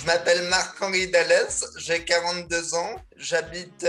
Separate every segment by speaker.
Speaker 1: m'appelle Marc-Henri Dallès, j'ai 42 ans, j'habite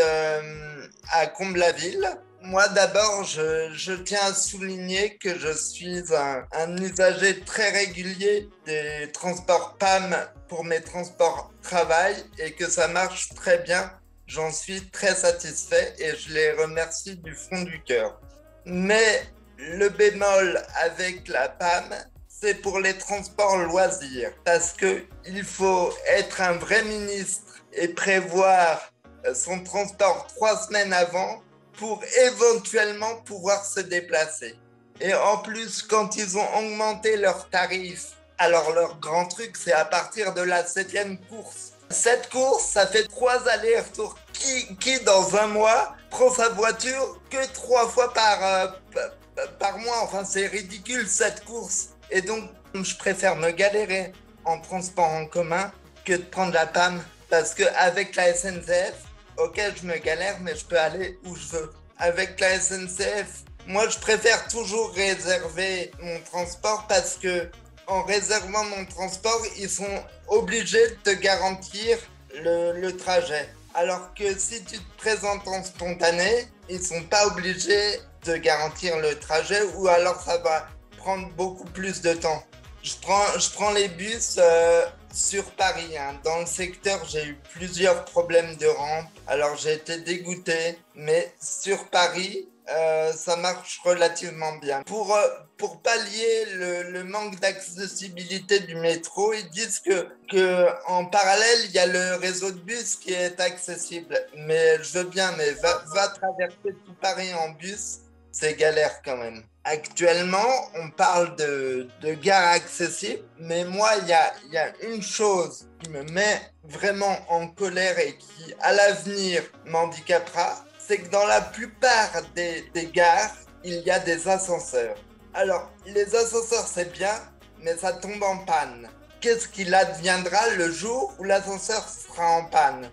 Speaker 1: à Comble-la-Ville. Moi d'abord, je tiens à souligner que je suis un usager très régulier des transports PAM pour mes transports travail et que ça marche très bien. J'en suis très satisfait et je les remercie du fond du cœur. Mais le bémol avec la PAM, c'est pour les transports loisirs, parce qu'il faut être un vrai ministre et prévoir son transport 3 semaines avant pour éventuellement pouvoir se déplacer. Et en plus, quand ils ont augmenté leurs tarifs, alors leur grand truc, c'est à partir de la 7e course. Cette course, ça fait 3 allers-retours. Qui dans un mois, prend sa voiture que 3 fois par mois? Enfin, c'est ridicule cette course. Et donc, je préfère me galérer en transport en commun que de prendre la PAM. Parce qu'avec la SNCF, ok, je me galère, mais je peux aller où je veux. Avec la SNCF, moi, je préfère toujours réserver mon transport parce que en réservant mon transport, ils sont obligés de te garantir le trajet. Alors que si tu te présentes en spontané, ils sont pas obligés de garantir le trajet ou alors ça va prendre beaucoup plus de temps. Je prends les bus sur Paris. Dans le secteur, j'ai eu plusieurs problèmes de rampe. Alors j'ai été dégoûté, mais sur Paris, ça marche relativement bien. Pour pallier le manque d'accessibilité du métro, ils disent que en parallèle, il y a le réseau de bus qui est accessible. Mais je veux bien, mais va traverser tout Paris en bus, c'est galère quand même. Actuellement, on parle de gares accessibles, mais moi, il y a une chose qui me met vraiment en colère et qui, à l'avenir, m'handicapera, c'est que dans la plupart des gares, il y a des ascenseurs. Alors, les ascenseurs, c'est bien, mais ça tombe en panne. Qu'est-ce qu'il adviendra le jour où l'ascenseur sera en panne?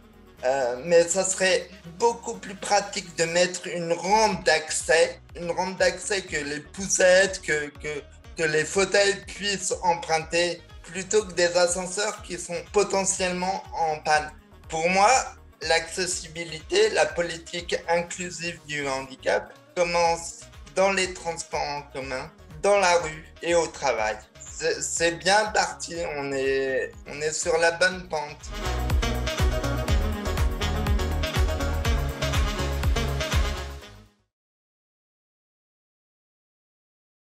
Speaker 1: Mais ça serait beaucoup plus pratique de mettre une rampe d'accès que les poussettes, que les fauteuils puissent emprunter, plutôt que des ascenseurs qui sont potentiellement en panne. Pour moi, l'accessibilité, la politique inclusive du handicap commence dans les transports en commun, dans la rue et au travail. C'est bien parti, on est sur la bonne pente.